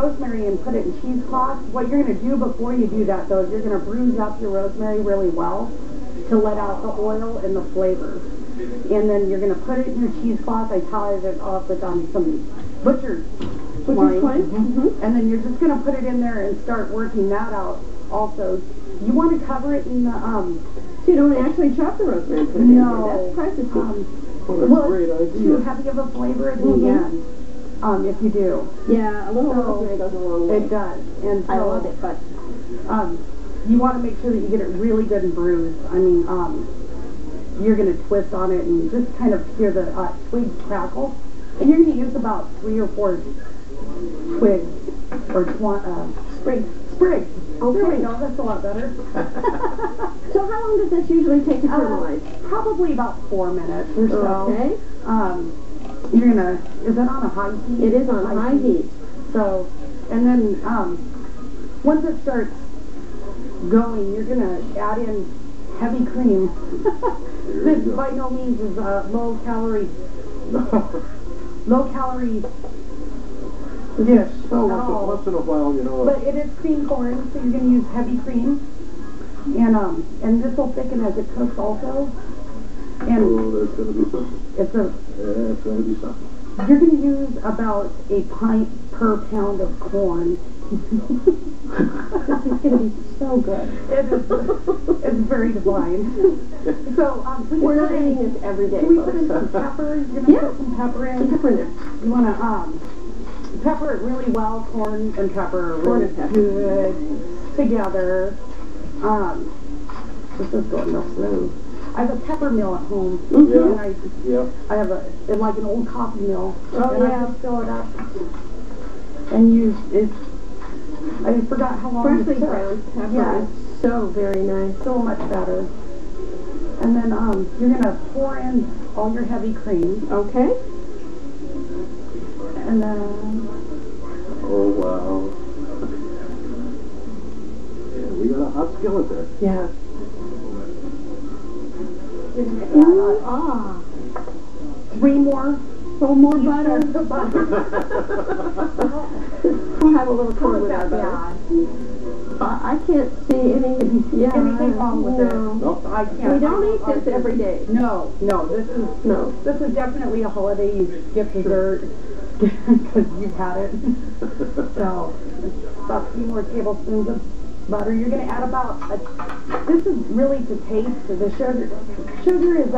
rosemary and put it in cheesecloth. What you're going to do before you do that, though, is you're going to bruise up your rosemary really well to let out the oil and the flavor. And then you're going to put it in your cheesecloth. I toweled it off with some butcher's twine. And then you're just going to put it in there and start working that out also. You want to cover it in the... so you don't actually chop the rosemary and put it in there. That's privacy. Well, it's too heavy of a flavor at the end. If you do. Yeah, a little rosemary goes a long way. It does. And so, I love it, but... you want to make sure that you get it really good and bruised. I mean, you're going to twist on it and just kind of hear the twigs crackle. And you're going to use about 3 or 4 twigs or sprigs. Sprigs. Oh, there we go. That's a lot better. So how long does this usually take to caramelize? Probably about 4 minutes or so. Okay. You're going to, is that on a high heat? It is on high heat. So, and then once it starts going, you're going to add in heavy cream. This by no means is low calorie dish. So once in a while, you know. But it is cream corn, so you're going to use heavy cream, and this will thicken as it cooks also. And that's going to be something. It's going to be something. You're going to use about a pint per pound of corn. This is going to be so good. It is. It's very divine. So we're not eating this every day. Can we put in some pepper? You're going to put some pepper in. Pepper in there. You want to pepper it really well. Corn and pepper are really good together. This is going real smooth. I have a pepper mill at home, and I have like an old coffee mill, and I just fill it up and use it. I forgot how long freshly ground pepper is so very nice, so much better. And then you're gonna pour in all your heavy cream. Okay. And then. Oh wow! Yeah, we got a hot skillet there. Yeah. Ooh, 3 more. So more butter. We'll have a little corn with our butter. I can't see anything wrong with it. Nope. I can't. We don't eat this every day. No. This is definitely a holiday gift dessert because you've had it. So about 3 more tablespoons of butter. You're going to add about this is really to taste the sugar. Sugar is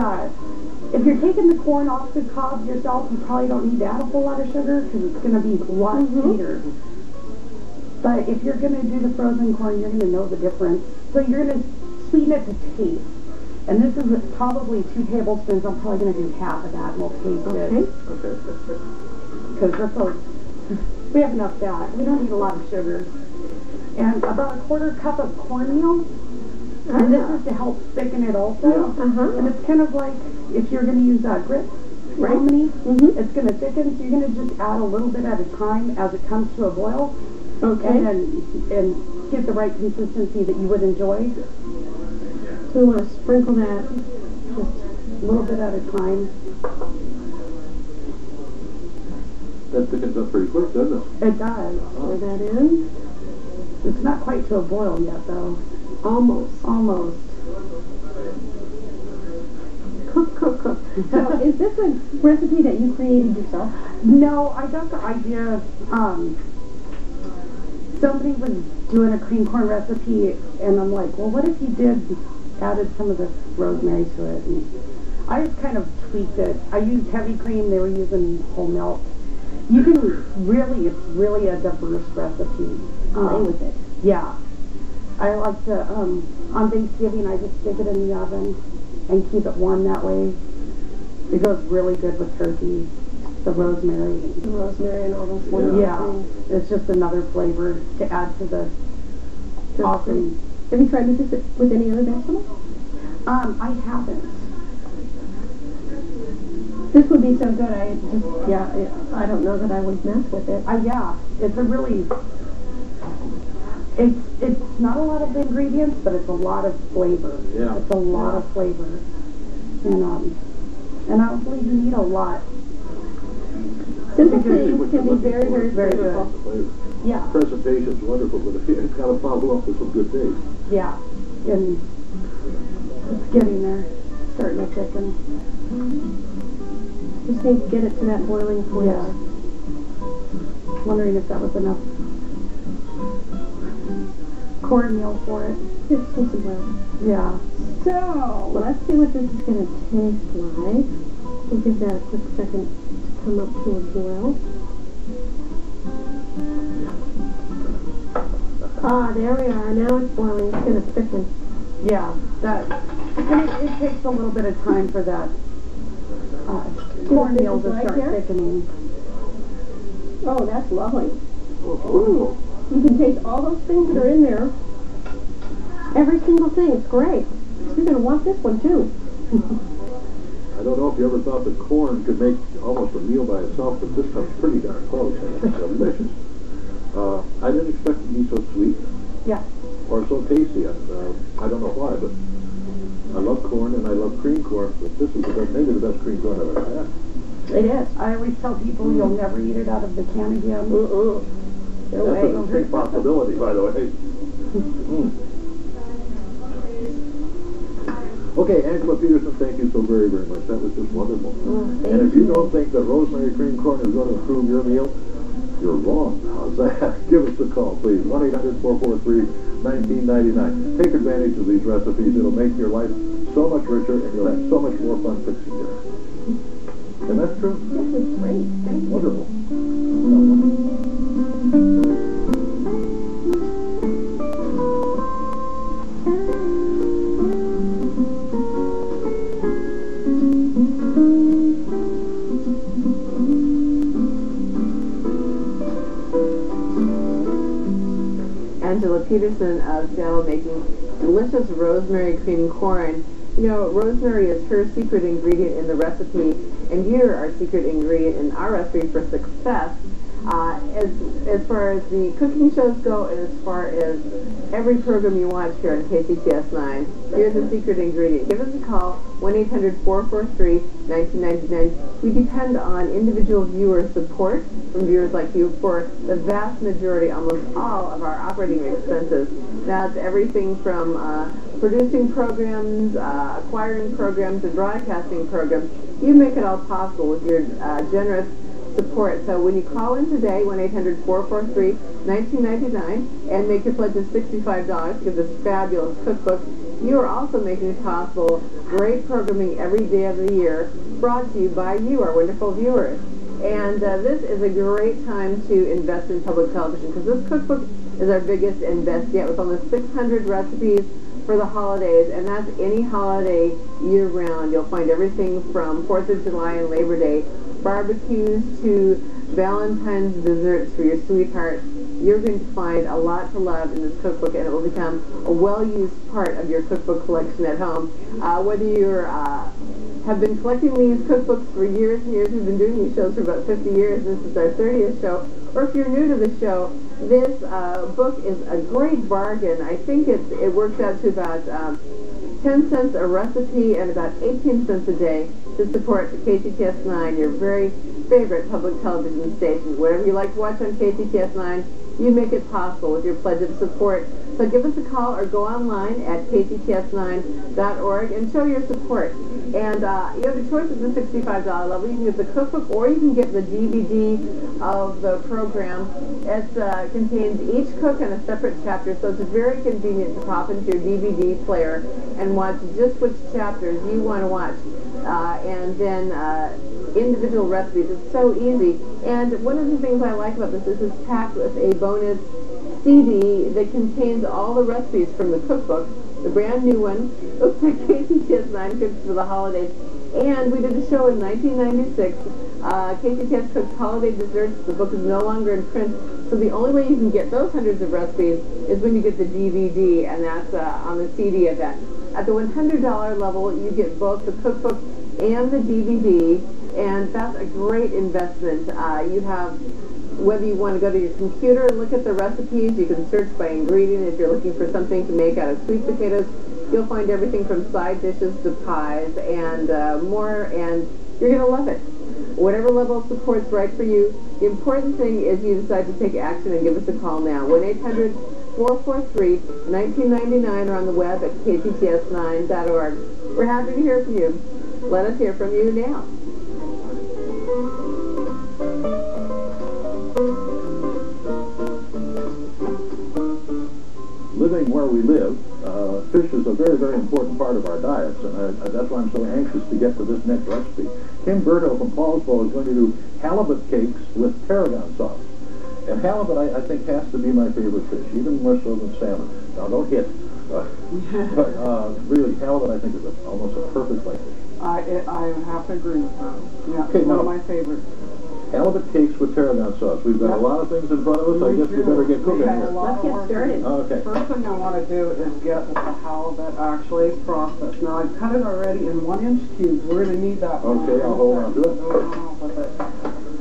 if you're taking the corn off the cob yourself, you probably don't need to add a whole lot of sugar because it's going to be a lot sweeter. But if you're going to do the frozen corn, you're going to know the difference. So you're going to sweeten it to taste. And this is probably 2 tablespoons. I'm probably going to do half of that and we'll taste it. Okay. Because we have enough fat. We don't need a lot of sugar. And about a 1/4 cup of cornmeal. And this is to help thicken it also. And it's kind of like if you're going to use grits, hominy, it's going to thicken. So you're going to just add a little bit at a time as it comes to a boil. Okay. And get the right consistency that you would enjoy. So we want to sprinkle that just a little bit at a time. That thickens up pretty quick, doesn't it? It does. Pour that in. It's not quite to a boil yet, though. Almost. Cook. So is this a recipe that you created yourself? No, I got the idea. Somebody was doing a cream corn recipe, and I'm like, well, what if you added some of the rosemary to it? And I just kind of tweaked it. I used heavy cream. They were using whole milk. You can it's really a diverse recipe. Play with it. Yeah. I like to, on Thanksgiving, I just stick it in the oven and keep it warm that way. It goes really good with turkey, the rosemary. The rosemary and all those wonderful things. It's just another flavor to add to the awesome. Have you tried this with any other vegetables? I haven't. This would be so good. I don't know that I would mess with it. It's a really. It's not a lot of ingredients, but it's a lot of flavor. Yeah. It's a lot of flavor. And I don't believe you need a lot. Simple It gives you things what can you're be very, looking very for. flavorful. The flavor. Yeah, Presentation's wonderful, but it's got to follow up with some good taste. yeah, and it's getting there, starting to thicken. Just need to get it to that boiling point. Yeah. Wondering if that was enough cornmeal for it. Just some bread. Yeah. So, let's see what this is going to taste like. We'll give that a quick second to come up to a boil. Ah, there we are. Now it's boiling. It's going to thicken. Yeah, and it takes a little bit of time for that cornmeal to Right start here? thickening. Oh, that's lovely. Oh, it's wonderful. You can taste all those things that are in there. Every single thing. It's great. You're going to want this one, too. I don't know if you ever thought that corn could make almost a meal by itself, but this comes pretty darn close, and it's delicious. I didn't expect it to be so sweet Yeah. or so tasty. I don't know why, but I love corn and I love cream corn, but this is maybe the best cream corn I've ever had. It is. I always tell people you'll never eat it out of the can again. No That's way. a big possibility, by the way. Okay, Angela Peterson, thank you so very, very much. That was just wonderful. And if you don't think that rosemary cream corn is going to improve your meal, you're wrong. How's that? Give us a call, please. 1-800-443-1999. Take advantage of these recipes. It'll make your life so much richer, and you'll have so much more fun fixing dinner. And that's true. This is great. Thank you. Wonderful. Angela Peterson of Seattle making delicious rosemary cream corn. You know, rosemary is her secret ingredient in the recipe, and you're our secret ingredient in our recipe for success. As far as the cooking shows go, and as far as every program you watch here on KCTS9, here's the secret ingredient. Give us a call, 1-800-443-1999. We depend on individual viewer support from viewers like you for the vast majority, almost all of our operating expenses. That's everything from producing programs, acquiring programs, and broadcasting programs. You make it all possible with your generous support. So when you call in today, 1-800-443-1999, and make your pledge of $65 to get this fabulous cookbook, you are also making possible great programming every day of the year, brought to you by you, our wonderful viewers. And this is a great time to invest in public television, because this cookbook is our biggest invest yet, with almost 600 recipes for the holidays, and that's any holiday year-round. You'll find everything from 4th of July and Labor Day, barbecues to Valentine's desserts for your sweetheart. You're going to find a lot to love in this cookbook, and it will become a well-used part of your cookbook collection at home. Whether you have been collecting these cookbooks for years and years, we've been doing these shows for about 50 years, this is our 30th show, or if you're new to the show, this book is a great bargain. I think it works out to about 10 cents a recipe and about 18 cents a day to support KCTS9, your very favorite public television station. Whatever you like to watch on KCTS9, you make it possible with your pledge of support. So give us a call or go online at kcts9.org and show your support. And you have the choice of the $65 level. You can get the cookbook or you can get the DVD of the program. It contains each cook and a separate chapter, so it's very convenient to pop into your DVD player and watch just which chapters you want to watch. And then individual recipes. It's so easy. And one of the things I like about this is it's packed with a bonus CD that contains all the recipes from the cookbook, the brand new one. Looks like KCTS9 Cooks for the Holidays. And we did a show in 1996. KCTS Cooks Holiday Desserts. The book is no longer in print, so the only way you can get those hundreds of recipes is when you get the DVD, and that's on the CD event. At the $100 level, you get both the cookbook and the DVD, and that's a great investment. You have, whether you want to go to your computer and look at the recipes, you can search by ingredient. If you're looking for something to make out of sweet potatoes, you'll find everything from side dishes to pies and more, and you're going to love it. Whatever level of support's right for you. The important thing is you decide to take action and give us a call now. 1-800-443-1999 or on the web at KCTS9.org. We're happy to hear from you. Let us hear from you now. Living where we live, fish is a very, very important part of our diets, and that's why I'm so anxious to get to this next recipe. Kim Berto from Paulsbo is going to do halibut cakes with tarragon sauce. And halibut, I think, has to be my favorite fish, even more so than salmon. Now, don't hit. But really, halibut, I think, is almost a perfect fish. I have to agree with that. Yeah, Okay, one now, of my favorites. halibut cakes with tarragon sauce. We've got a lot of things in front of us. I guess we better get cooking here. Let's get started. Okay. First thing I want to do is get the halibut actually processed. Now, I've cut it already in 1-inch cubes. We're going to need that. Okay, I'll hold on to it.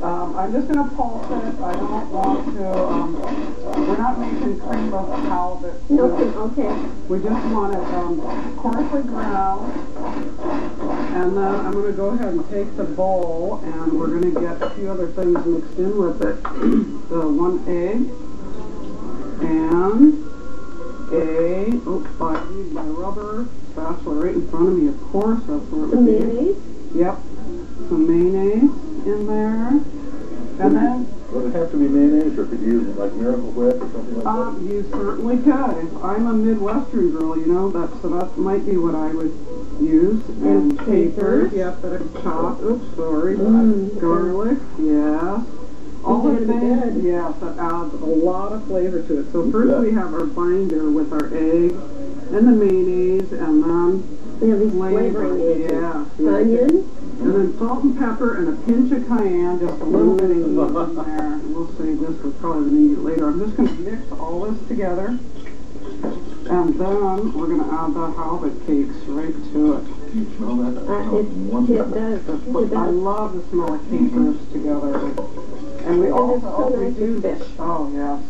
I'm just going to pulse it. I don't want to, we're not making cream of halibut. Okay. We just want it coarsely ground. And then I'm going to go ahead and take the bowl, and we're going to get a few other things mixed in with it. So 1 egg, and I need my rubber spatula right in front of me, of course. That's where it would be. Mayonnaise? Yep. Some mayonnaise in there. And then... Would it have to be mayonnaise, or could you use like Miracle Whip or something like that? You certainly could. I'm a Midwestern girl, you know, so that might be what I would use. And capers, yep, that are chopped. Oops, sorry. Garlic, yes. All the things, yes, that adds a lot of flavor to it. So first we have our binder with our egg and the mayonnaise, and then we have these flavoring agents. Yeah. Onion. And then salt and pepper and a pinch of cayenne, just a little bit of heat in there. We'll save this for probably the need later. I'm just going to mix all this together. And then we're going to add the halibut cakes right to it. Can you smell that? It does. I love the smell of capers together. And we also do fish. Oh, yes.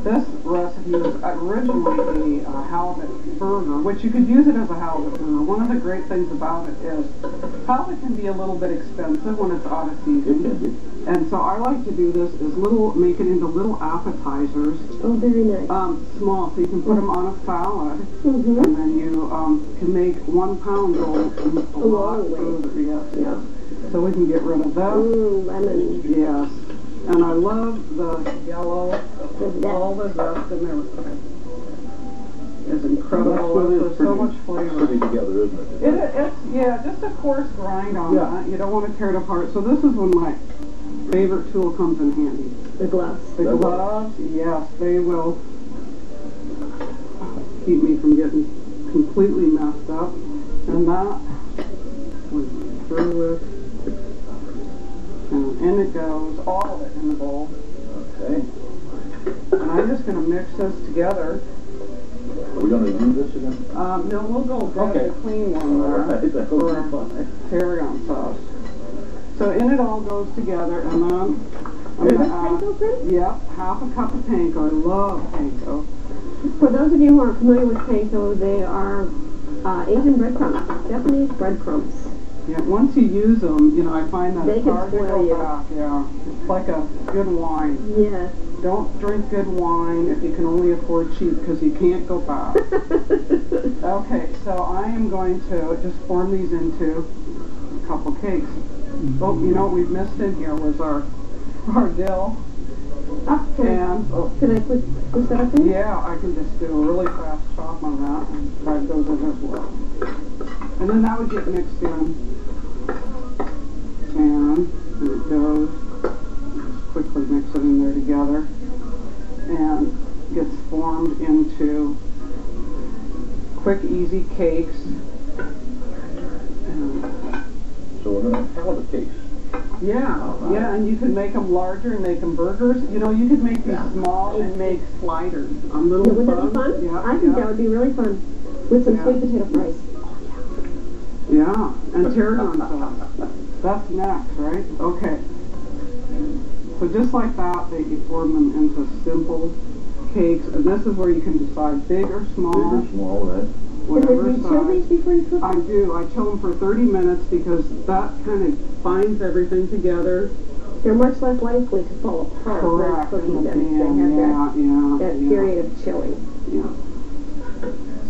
This recipe was originally a halibut burger, which you could use it as a halibut burger. One of the great things about it is halibut can be a little bit expensive when it's out of season. And so I like to do this is make it into little appetizers. Oh, very nice. Small, so you can put them on a salad. And then you can make 1 pound go a lot further. Yes. So we can get rid of that. Lemon. Yes. And I love the yellow, all the zest in there. It's incredible. There's so much flavor. Pretty together, isn't it? It's just a coarse grind on that. You don't want to tear it apart. So this is when my favorite tool comes in handy. The gloves. The gloves, yes, they will keep me from getting completely messed up. And that was through it. And in it goes, all of it in the bowl. Okay. And I'm just going to mix this together. Are we going to do this again? No, we'll go grab the clean one there for tarragon sauce. So in it all goes together, and then I'm going to add, half a cup of panko. I love panko. For those of you who are familiar with panko, they are Asian breadcrumbs, Japanese breadcrumbs. Yeah, once you use them, you know, I find that it's hard to go back. Yeah, it's like a good wine. Yes. Don't drink good wine if you can only afford cheap, because you can't go back. Okay, so I am going to just form these into a couple cakes. Oh, you know what we've missed in here was our dill. Can I push that up in? Yeah, I can just do a really fast chop on that and drive those in as well. And then that would get mixed in. And there it goes. Just quickly mix it in there together. And gets formed into quick, easy cakes. So we're going to have halibut cakes. Yeah, and you can make them larger and make them burgers. You know, you could make these small and make sliders on little Wouldn't that be fun? Yeah, I think that would be really fun. With some sweet potato fries. Yeah, and tarragon sauce. That's next, right? Okay. So just like that, you form them into simple cakes, and this is where you can decide big or small. Big or small, right? whatever And then you chill these size. before you cook I them? do. I chill them for 30 minutes because that kind of binds everything together. They're much less likely to fall apart when Correct. cooking them if Yeah, they have that yeah. period of chilling. Yeah.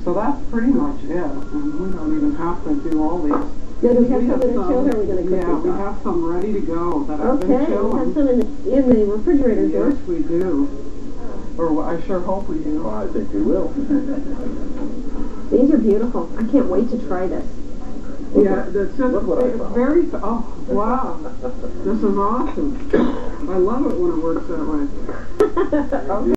So that's pretty much it. And we don't even have to do all these. Now, do we have some that are chilled, or are we going to cook Yeah, these we off? have some ready to go that I've been Okay, we chilling. have some in the refrigerator, George. Yes, we do. Or I sure hope we do. Well, I think we will. These are beautiful. I can't wait to try this. Yeah, that's just, Look what I it's found. very, oh, wow. This is awesome. I love it when it works that way.